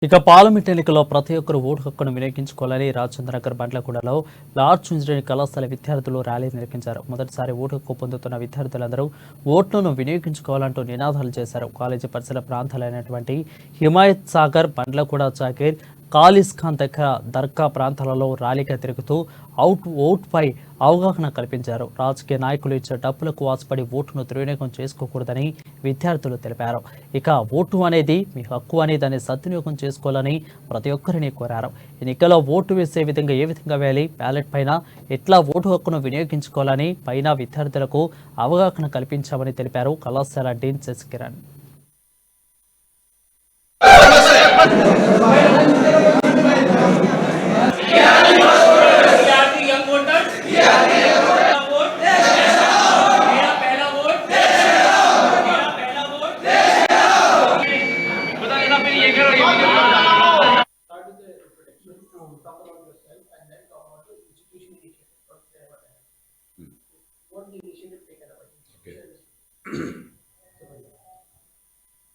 ఇక పార్లమెంట్ ఎన్నికల్లో ప్రతి ఒక్కరు ఓటు హక్కును వినియోగించుకోవాలని రాజచంద్రనగర్ బండ్లగూడలో లార్డ్స్ ఇంజనీరింగ్ కళాశాల విద్యార్థులు ర్యాలీ నిర్వహించారు. మొదటిసారి ఓటు హక్కు పొందుతున్న విద్యార్థులందరూ ఓట్లను వినియోగించుకోవాలంటూ నినాదాలు చేశారు. కాలేజీ పరిసర ప్రాంతాలైనటువంటి హిమాయత్ సాగర్, బండ్లగూడ, జాగీర్, కాలిస్ ఖాన్ దగ్గర దర్గా ప్రాంతాలలో ర్యాలీగా తిరుగుతూ ఓటుపై అవగాహన కల్పించారు. రాజకీయ నాయకులు ఇచ్చే డబ్బులకు ఆశపడి ఓటును దుర్వినియోగం చేసుకోకూడదని విద్యార్థులు తెలిపారు. ఇక ఓటు అనేది మీ హక్కు అని దాన్ని సద్వినియోగం చేసుకోవాలని ప్రతి ఒక్కరిని కోరారు. ఎన్నికల్లో ఓటు వేసే విధంగా ఏ విధంగా వేయాలి, బ్యాలెట్ పైన ఎట్లా ఓటు హక్కును వినియోగించుకోవాలని పైన విద్యార్థులకు అవగాహన కల్పించామని తెలిపారు కళాశాల డీన్ శశికిరణ్.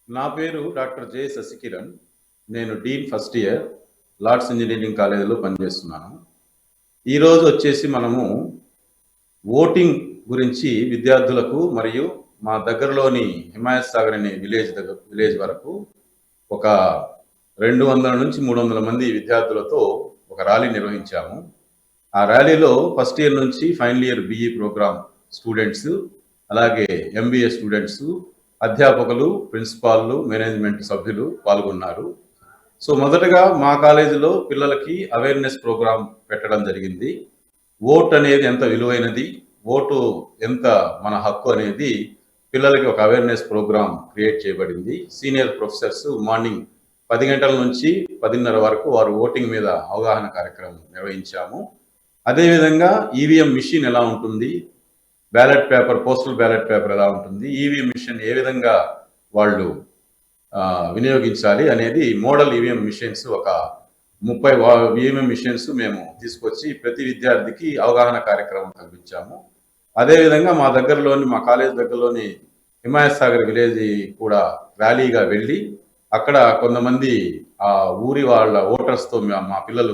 నా పేరు డాక్టర్ జె శశికిరణ్. నేను dean first year Lords engineering కాలేజీలో పనిచేస్తున్నాను. ఈరోజు వచ్చేసి మనము ఓటింగ్ గురించి విద్యార్థులకు మరియు మా దగ్గరలోని హిమాయత్ సాగర్ అనే విలేజ్ వరకు ఒక 200 నుంచి 300 మంది విద్యార్థులతో ఒక ర్యాలీ నిర్వహించాము. ఆ ర్యాలీలో ఫస్ట్ ఇయర్ నుంచి final year BE programme students, అలాగే ఎంబీఏ స్టూడెంట్స్, అధ్యాపకులు, ప్రిన్సిపాల్లు, మేనేజ్మెంట్ సభ్యులు పాల్గొన్నారు. సో మొదటగా మా కాలేజీలో పిల్లలకి అవేర్నెస్ ప్రోగ్రాం పెట్టడం జరిగింది. ఓట్ అనేది ఎంత విలువైనది, ఓటు ఎంత మన హక్కు అనేది పిల్లలకి ఒక అవేర్నెస్ ప్రోగ్రాం క్రియేట్ చేయబడింది. సీనియర్ ప్రొఫెసర్స్ మార్నింగ్ 10 గంటల నుంచి 10:30 వరకు వారు ఓటింగ్ మీద అవగాహన కార్యక్రమం నిర్వహించాము. అదేవిధంగా ఈవీఎం మిషన్ ఎలా ఉంటుంది, ballot paper, postal ballot paper ఎలా ఉంటుంది, ఈవీఎం మిషన్ ఏ విధంగా వాళ్ళు వినియోగించాలి అనేది మోడల్ ఈవీఎం మిషన్స్ ఒక 30 ఈవీఎం మిషన్స్ మేము తీసుకొచ్చి ప్రతి విద్యార్థికి అవగాహన కార్యక్రమం కల్పించాము. అదేవిధంగా మా కాలేజ్ దగ్గరలోని హిమాయత్ సాగర్ విలేజ్ కూడా ర్యాలీగా వెళ్ళి అక్కడ కొంతమంది ఆ ఊరి వాళ్ళ ఓటర్స్తో మా పిల్లలు